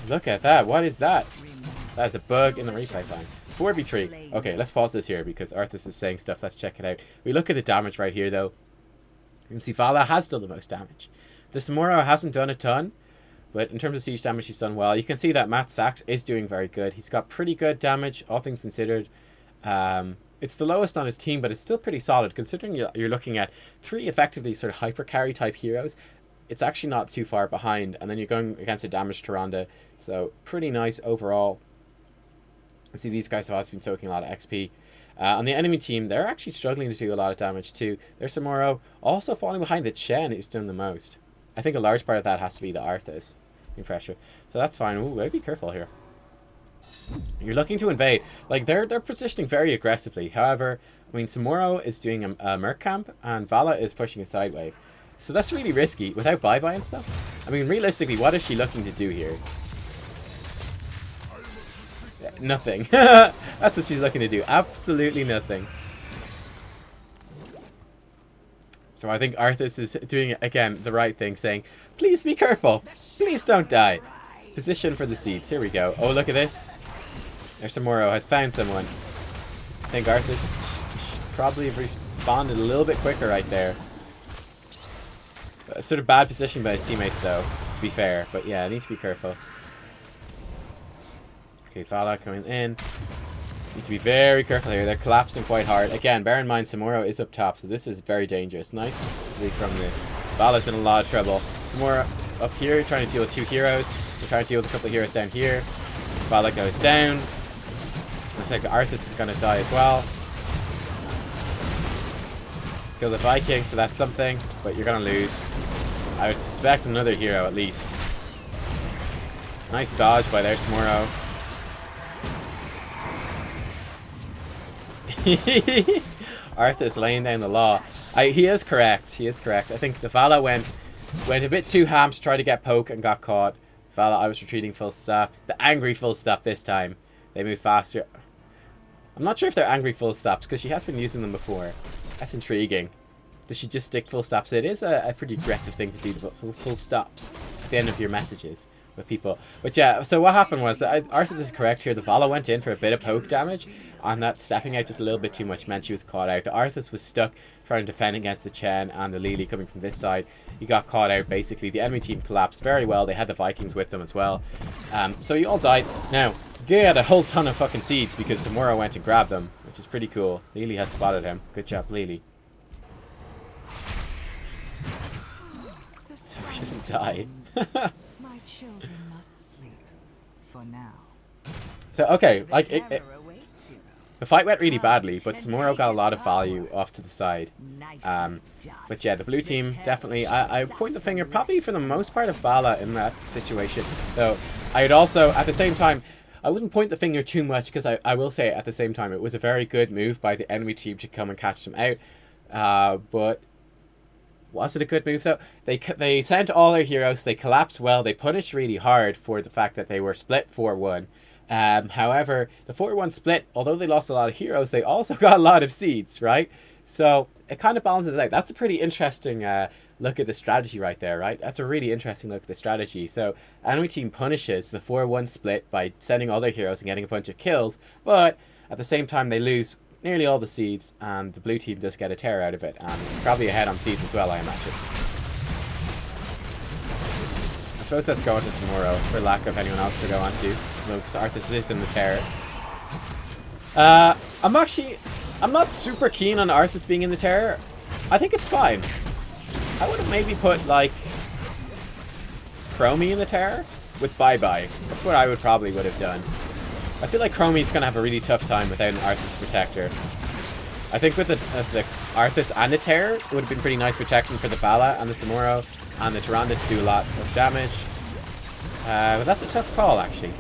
Look at that. What is that? That is a bug in the replay time. 4v3. Okay, let's pause this here because Arthas is saying stuff. Let's check it out. We look at the damage right here, though. You can see Vala has done the most damage. The Samuro hasn't done a ton, but in terms of siege damage, he's done well. You can see that MattSax is doing very good. He's got pretty good damage, all things considered. It's the lowest on his team, but it's still pretty solid, considering you're looking at 3 effectively sort of hyper carry type heroes. It's actually not too far behind, and then you're going against a damaged Tyrande, so pretty nice overall. See, these guys have also been soaking a lot of XP. On the enemy team, they're actually struggling to do a lot of damage too. There's Samuro also falling behind the Chen, who's done the most. I think a large part of that has to be the Arthas pressure. So that's fine. Ooh, be careful here. You're looking to invade. Like, they're positioning very aggressively. However, I mean, Samuro is doing a Merc camp, and Vala is pushing a side wave. So that's really risky without bye-bye and stuff. I mean, realistically, what is she looking to do here? Nothing. That's what she's looking to do. Absolutely nothing. So I think Arthas is doing, again, the right thing, saying, please be careful. Please don't die. Position for the seeds. Here we go. Oh, look at this. There's Samuro has found someone. I think Arthas probably responded a little bit quicker right there. Sort of bad position by his teammates, though, to be fair. But yeah, I need to be careful. Okay, Vala coming in. Need to be very careful here. They're collapsing quite hard. Again, bear in mind Samuro is up top, so this is very dangerous. Nice lead from this. Vala's in a lot of trouble. Samuro up here trying to deal with 2 heroes. They're trying to deal with a couple of heroes down here. Vala goes down. Looks like the Arthas is going to die as well. Kill the Viking, so that's something, but you're going to lose. I would suspect another hero at least. Nice dodge by their Samuro. Arthas laying down the law. He is correct. He is correct. I think the Vala went a bit too ham to try to get poke and got caught. Vala, I was retreating full stop. The angry full stop this time. They move faster. I'm not sure if they're angry full stops because she has been using them before. That's intriguing. Does she just stick full stops? It is a pretty aggressive thing to do, full stops at the end of your messages with people. But yeah, so what happened was, Arthas is correct here. The Vala went in for a bit of poke damage, and that stepping out just a little bit too much meant she was caught out. The Arthas was stuck trying to defend against the Chen and the Lily coming from this side. He got caught out basically. The enemy team collapsed very well. They had the Vikings with them as well. So you all died. Now, Gay had a whole ton of fucking seeds because Samuro went and grabbed them, which is pretty cool. Lily has spotted him. Good job, Lily. So he doesn't die. My children must sleep for now. So, okay, like, the fight went really badly, but Samuro got a lot of value off to the side. But yeah, the blue team, definitely, I point the finger probably for the most part of Vala in that situation. Though, I'd also, at the same time, I wouldn't point the finger too much because I will say at the same time, it was a very good move by the enemy team to come and catch them out. But Was it a good move though? They sent all their heroes. They collapsed well. They punished really hard for the fact that they were split 4-1. However, the 4-1 split, although they lost a lot of heroes, they also got a lot of seeds, right? So it kind of balances out. That's a pretty interesting look at the strategy right there, right? That's a really interesting look at the strategy. So enemy team punishes the 4-1 split by sending all their heroes and getting a bunch of kills, but at the same time they lose nearly all the seeds, and the blue team does get a tear out of it, and it's probably ahead on seeds as well, I imagine. I suppose let's go on to Samuro, for lack of anyone else to go on to. No, because Arthas is in the tear. I'm not super keen on Arthas being in the tear. I think it's fine. I would have maybe put, like, Chromie in the tear with bye-bye. That's what I would have done. I feel like Chromie's going to have a really tough time without an Arthas protector. I think with the Arthas and the tear, it would have been pretty nice protection for the Bala and the Samuro and the Tyrande to do a lot of damage. But that's a tough call, actually.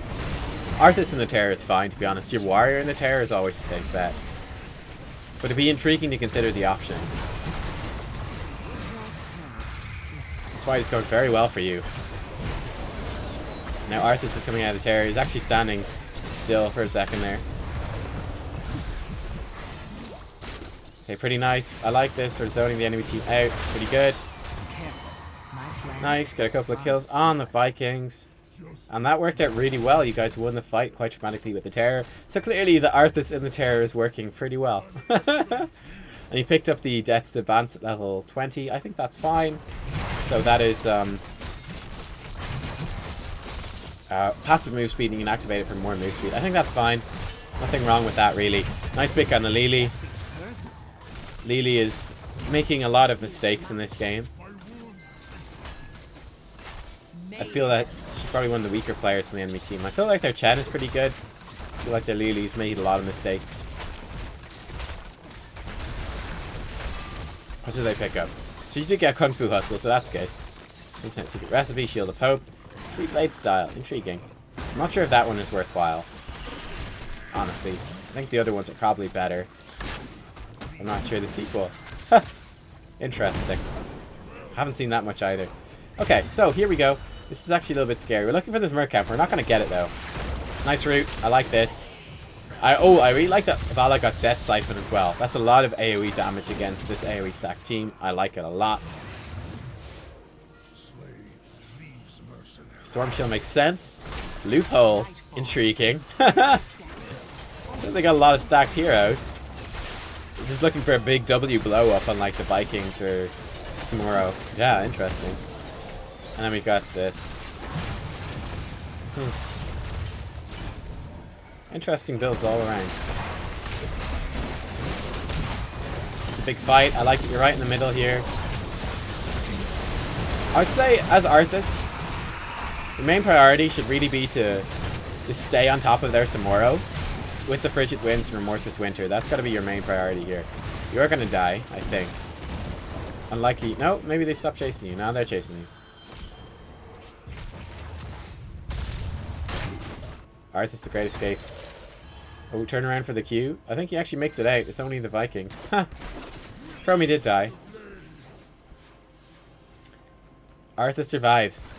Arthas in the tear is fine, to be honest. Your warrior in the tear is always a safe bet. But it'd be intriguing to consider the options. This fight is going very well for you. Now Arthas is coming out of the tear. He's actually standing still for a second there. Okay, pretty nice. I like this. Sort of zoning the enemy team out. Pretty good. Nice. Got a couple of kills on the Vikings. And that worked out really well. You guys won the fight quite dramatically with the terror. So clearly the Arthas in the terror is working pretty well. And you picked up the Death's Advance at level 20. I think that's fine. So that is passive move speed, and you can activate it for more move speed. I think that's fine. Nothing wrong with that, really. Nice pick on the Lily. Lily is making a lot of mistakes in this game. I feel that she's probably one of the weaker players in the enemy team. I feel like their Chen is pretty good. I feel like their Lily's made a lot of mistakes. What did they pick up? So you did get Kung Fu Hustle, so that's good. Sometimes secret recipe, Shield of Hope. Three blade style, intriguing. I'm not sure if that one is worthwhile. Honestly, I think the other ones are probably better. I'm not sure the sequel. Interesting. Haven't seen that much either. Okay, so here we go. This is actually a little bit scary. We're looking for this Mercamp. We're not going to get it though. Nice route. I like this. I really like that Vala got Death Siphon as well. That's a lot of AoE damage against this AoE stack team. I like it a lot. Storm Shield makes sense. Loophole. Intriguing. So they got a lot of stacked heroes. They're just looking for a big W blow up on like the Vikings or Samuro. Yeah, interesting. And then we got this. Interesting builds all around. It's a big fight. I like that you're right in the middle here. I would say, as Arthas, the main priority should really be to stay on top of their Samuro with the Frigid Winds and Remorseless Winter. That's got to be your main priority here. You're going to die, I think. Unlikely. No, maybe they stopped chasing you. Now they're chasing you. Arthas, the Great Escape. Oh, turn around for the Q. I think he actually makes it out. It's only the Vikings. Huh. Chromie did die. Arthas survives.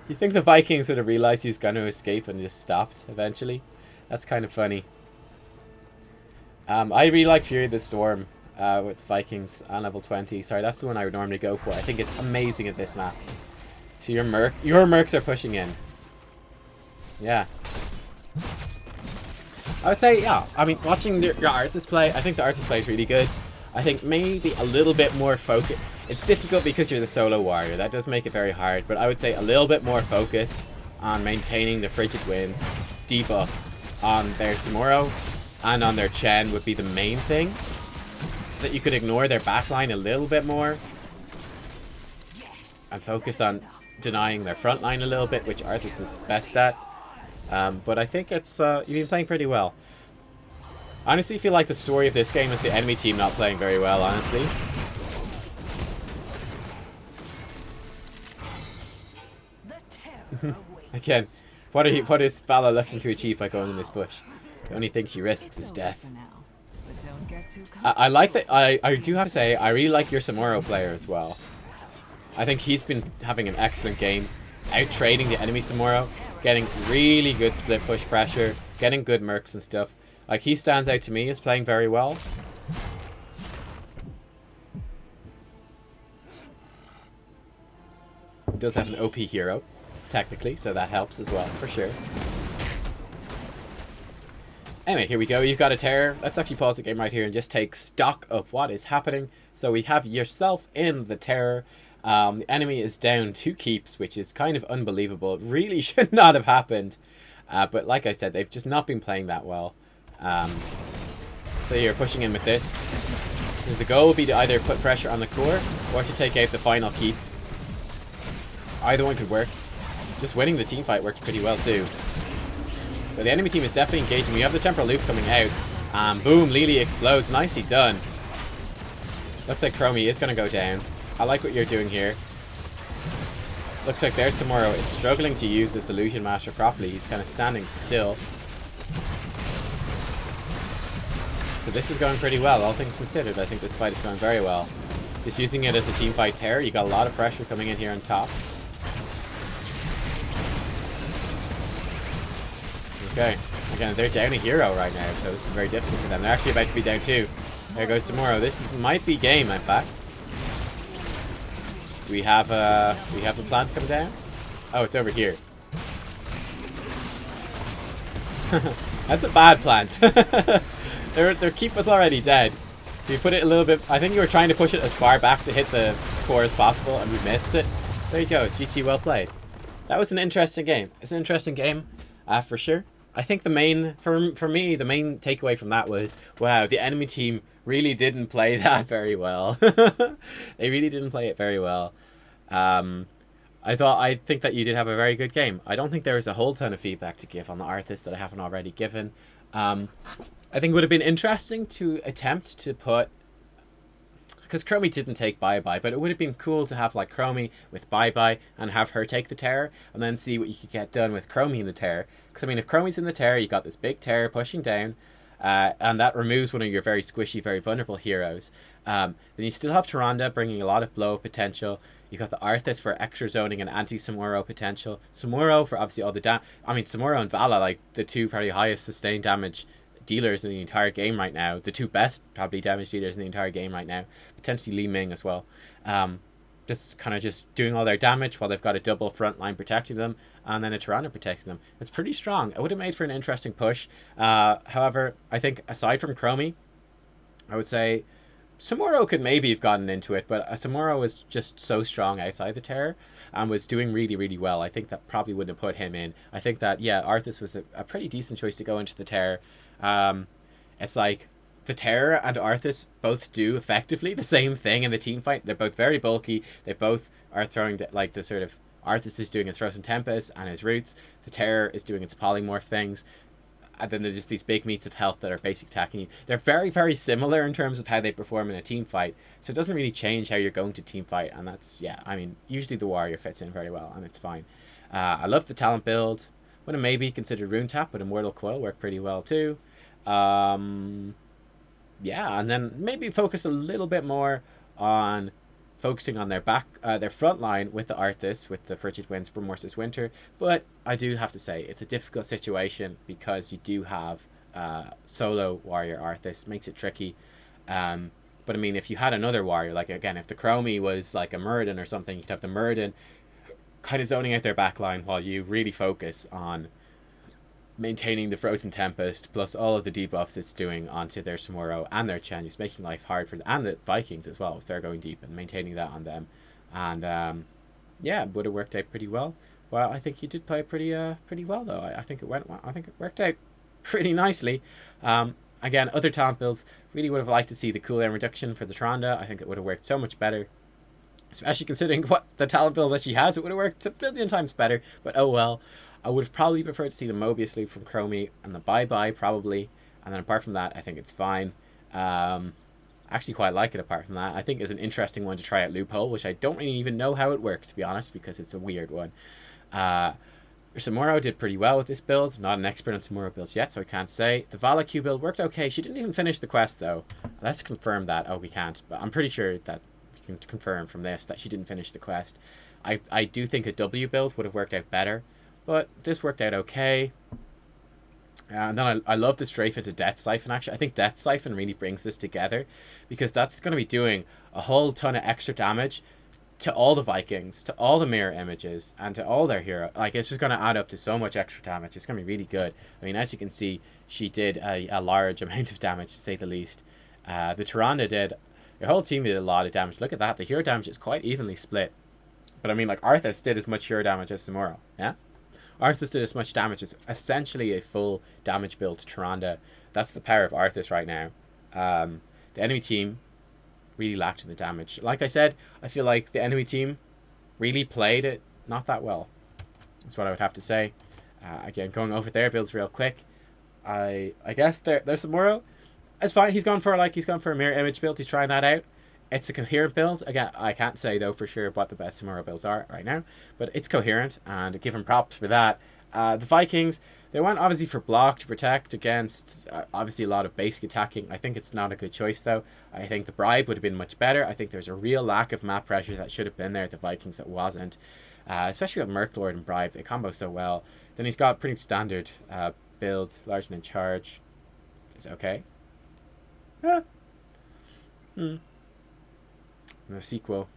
You think the Vikings would have realized he was going to escape and just stopped eventually? That's kind of funny. I really like Fury of the Storm with Vikings on level 20. Sorry, that's the one I would normally go for. I think it's amazing at this map. So your mercs are pushing in. Yeah. I would say, yeah. I mean, watching your Arthas play, I think the Arthas play is really good. I think maybe a little bit more focus. It's difficult because you're the solo warrior. That does make it very hard. But I would say a little bit more focus on maintaining the Frigid Winds debuff on their Samuro and on their Chen would be the main thing. That you could ignore their backline a little bit more. And focus on denying their front line a little bit, which Arthas is best at. But I think it's you've been playing pretty well. I honestly feel like the story of this game is the enemy team not playing very well, honestly. Again, what is Vala looking to achieve by going in this bush? The only thing she risks is death. But don't get too I like that. I do have to say, I really like your Samuro player as well. I think he's been having an excellent game, out trading the enemy Samuro, getting really good split push pressure, getting good mercs and stuff. Like, he stands out to me as playing very well. He does have an OP hero, technically, so that helps as well, for sure. Anyway, here we go. You've got a terror. Let's actually pause the game right here and just take stock of what is happening. So we have yourself in the terror. The enemy is down 2 keeps, which is kind of unbelievable. It really should not have happened. But like I said, they've just not been playing that well. So you're pushing in with this. So the goal will be to either put pressure on the core or to take out the final keep. Either one could work. Just winning the team fight worked pretty well too. But the enemy team is definitely engaging. We have the temporal loop coming out. And boom, Lily explodes. Nicely done. Looks like Chromie is going to go down. I like what you're doing here. Looks like their Samuro is struggling to use this Illusion Master properly. He's kind of standing still. So this is going pretty well, all things considered. I think this fight is going very well. Just using it as a team fight terror. You got a lot of pressure coming in here on top. Okay. Again, they're down a hero right now, so this is very difficult for them. They're actually about to be down 2. There goes Samuro. Might be game, in fact. We have a plant come down. Oh, it's over here. That's a bad plant. their keep was already dead. You put it a little bit. I think you were trying to push it as far back to hit the core as possible, and we missed it. There you go. GG, well played. That was an interesting game. It's an interesting game, for sure. I think the main, for me, the main takeaway from that was, wow, the enemy team really didn't play that very well. They really didn't play it very well. I think that you did have a very good game. I don't think there was a whole ton of feedback to give on the Arthas that I haven't already given. I think it would have been interesting to attempt to put, because Chromie didn't take bye-bye, but it would have been cool to have like Chromie with bye-bye and have her take the terror and then see what you could get done with Chromie in the terror. Because I mean, if Chromie's in the terror, you got this big terror pushing down, and that removes one of your very squishy, very vulnerable heroes. Then you still have Tyrande bringing a lot of blow potential. You got the Arthas for extra zoning and anti-Samuro potential. Samuro for obviously all the damage. I mean, Samuro and Vala, like the two probably highest sustained damage dealers in the entire game right now. The two best probably damage dealers in the entire game right now. Potentially Li Ming as well. Just kind of just doing all their damage while they've got a double front line protecting them and then a Tyrande protecting them. It's pretty strong. It would have made for an interesting push. However, I think aside from Chromie, I would say Samuro could maybe have gotten into it, but Samuro was just so strong outside the terror and was doing really, really well. I think that probably wouldn't have put him in. I think that, yeah, Arthas was a pretty decent choice to go into the terror. It's like the terror and Arthas both do effectively the same thing in the team fight. They're both very bulky. They both are throwing like the sort of Arthas is doing his Frozen Tempest and his roots. The terror is doing its polymorph things. And then there's just these big meats of health that are basic attacking you. They're very, very similar in terms of how they perform in a team fight. So it doesn't really change how you're going to team fight. And that's, yeah, I mean, usually the warrior fits in very well and it's fine. I love the talent build. Would have maybe considered Rune Tap, but Immortal Coil worked pretty well too. Yeah, and then maybe focus a little bit more on focusing on their front line with the Arthas, with the Frigid Winds from Morsis Winter. But I do have to say, it's a difficult situation because you do have solo warrior Arthas. Makes it tricky. But I mean, if you had another warrior, like again, if the Chromie was like a Muradin or something, you'd have the Muradin kind of zoning out their backline while you really focus on maintaining the Frozen Tempest plus all of the debuffs it's doing onto their Samuro and their Chen. It's making life hard for them, and the Vikings as well if they're going deep, and maintaining that on them. And yeah, would have worked out pretty well. Well, I think you did play pretty well though. I think it went well. I think it worked out pretty nicely. Again, other talent builds, really would have liked to see the cooldown reduction for the Tyrande. I think it would have worked so much better. Especially considering what the talent build that she has, it would have worked a billion times better. But oh well. I would have probably preferred to see the Mobius loop from Chromie and the bye-bye probably. And then apart from that, I think it's fine. I actually quite like it apart from that. I think it's an interesting one to try at Loophole, which I don't really even know how it works, to be honest, because it's a weird one. Samuro did pretty well with this build. Not an expert on Samuro builds yet, so I can't say. The Vala Q build worked okay. She didn't even finish the quest, though. Let's confirm that. Oh, we can't. But I'm pretty sure that we can confirm from this that she didn't finish the quest. I do think a W build would have worked out better, but this worked out okay. And then I love the strafe into Death Siphon, actually. I think Death Siphon really brings this together, because that's going to be doing a whole ton of extra damage to all the Vikings, to all the mirror images, and to all their hero. Like, it's just going to add up to so much extra damage. It's going to be really good. I mean, as you can see, she did a large amount of damage, to say the least. The Tyrande did... Your whole team did a lot of damage. Look at that. The hero damage is quite evenly split. But I mean, like, Arthas did as much hero damage as Samuro, yeah? Arthas did as much damage as essentially a full damage build to Tyrande. That's the power of Arthas right now. The enemy team really lacked in the damage. Like I said, I feel like the enemy team really played it not that well. That's what I would have to say. Again, going over their builds real quick. I guess there's Samuro. It's fine. He's gone for a mirror image build. He's trying that out. It's a coherent build. Again, I can't say, though, for sure what the best Samuro builds are right now. But it's coherent, and give him props for that. The Vikings, they went obviously for block to protect against, obviously, a lot of basic attacking. I think it's not a good choice, though. I think the bribe would have been much better. I think there's a real lack of map pressure that should have been there at the Vikings that wasn't. Especially with Merklord and bribe. They combo so well. Then he's got pretty standard build. Large and in charge. Is okay. Yeah. The sequel.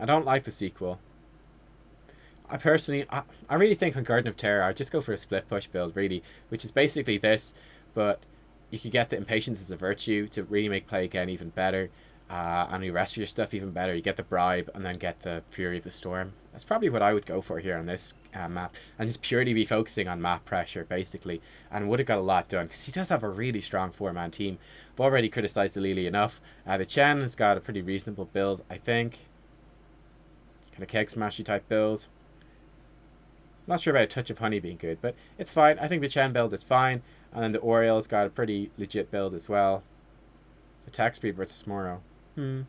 I don't like the sequel. I personally, I really think on Garden of Terror, I'd just go for a split push build, really, which is basically this, but you could get the Impatience as a virtue to really make play again even better, and you rest your stuff even better. You get the bribe, and then get the Fury of the Storm. That's probably what I would go for here on this map, and just purely be focusing on map pressure, basically, and would have got a lot done, because he does have a really strong 4-man team. I've already criticised the Lily enough. The Chen has got a pretty reasonable build, I think. Kind of keg smashy type build. Not sure about a touch of honey being good, but it's fine. I think the Chen build is fine. And then the Oriel's got a pretty legit build as well. Attack speed versus Moro. Yeah,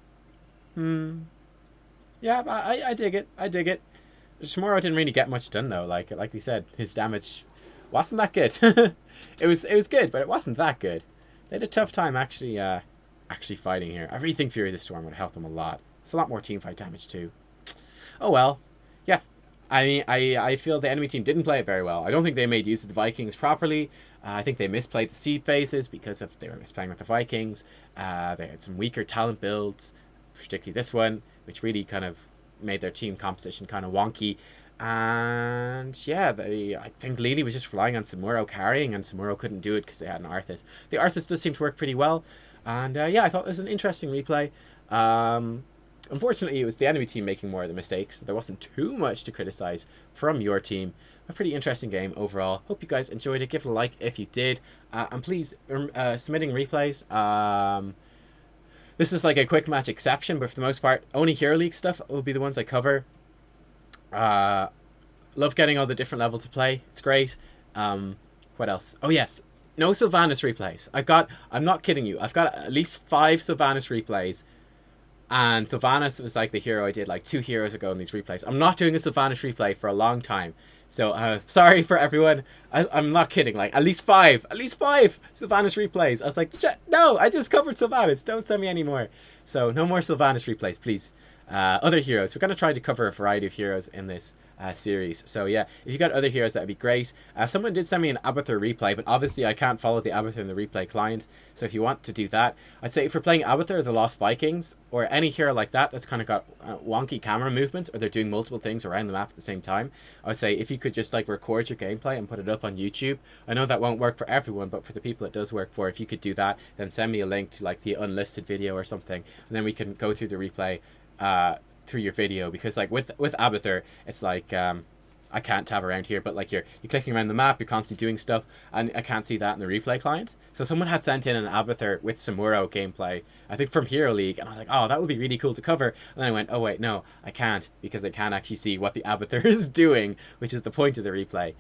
I dig it. I dig it. Samuro didn't really get much done, though. Like we said, his damage wasn't that good. it was good, but it wasn't that good. They had a tough time actually fighting here. I really think Fury of the Storm would help them a lot. It's a lot more teamfight damage too. Oh well. Yeah. I mean, I feel the enemy team didn't play it very well. I don't think they made use of the Vikings properly. I think they misplayed the seed phases because they were misplaying with the Vikings. They had some weaker talent builds, particularly this one, which really kind of made their team composition kind of wonky. And yeah, I think Lily was just relying on Samuro carrying, and Samuro couldn't do it because they had an Arthas. The Arthas does seem to work pretty well. And yeah, I thought it was an interesting replay. Unfortunately, it was the enemy team making more of the mistakes. So there wasn't too much to criticize from your team. A pretty interesting game overall. Hope you guys enjoyed it. Give it a like if you did. And please, submitting replays. This is like a quick match exception, but for the most part, only Hero League stuff will be the ones I cover. Love getting all the different levels of play. It's great. What else? Oh, yes. No Sylvanas replays. I'm not kidding you. I've got at least 5 Sylvanas replays. And Sylvanas was like the hero I did like 2 heroes ago in these replays. I'm not doing a Sylvanas replay for a long time. So sorry for everyone. I'm not kidding. Like at least 5 Sylvanas replays. I was like, no, I just covered Sylvanas. Don't send me any more. So no more Sylvanas replays, please. Other heroes. We're going to try to cover a variety of heroes in this series. So yeah, if you got other heroes, that'd be great. Someone did send me an Abathur replay, but obviously I can't follow the Abathur in the replay client. So if you want to do that, I'd say if you're playing Abathur or the Lost Vikings, or any hero like that that's kind of got wonky camera movements, or they're doing multiple things around the map at the same time, I would say if you could just like record your gameplay and put it up on YouTube. I know that won't work for everyone, but for the people it does work for, if you could do that, then send me a link to like the unlisted video or something, and then we can go through the replay through your video. Because like with Abathur, it's like I can't tab around here, but like you're clicking around the map, you're constantly doing stuff, and I can't see that in the replay client. So someone had sent in an Abathur with Samuro gameplay, I think from Hero League, and I was like, oh, that would be really cool to cover. And then I went, oh wait, no, I can't, because I can't actually see what the Abathur is doing, which is the point of the replay,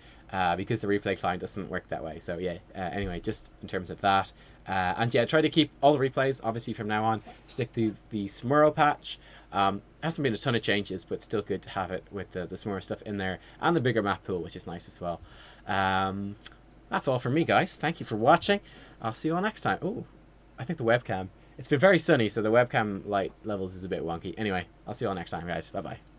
because the replay client doesn't work that way. So yeah, anyway, just in terms of that, And yeah, try to keep all the replays, obviously, from now on. Stick to the Samuro patch. Hasn't been a ton of changes, but still good to have it with the Samuro stuff in there. And the bigger map pool, which is nice as well. That's all from me, guys. Thank you for watching. I'll see you all next time. Oh, I think the webcam... It's been very sunny, so the webcam light levels is a bit wonky. Anyway, I'll see you all next time, guys. Bye-bye.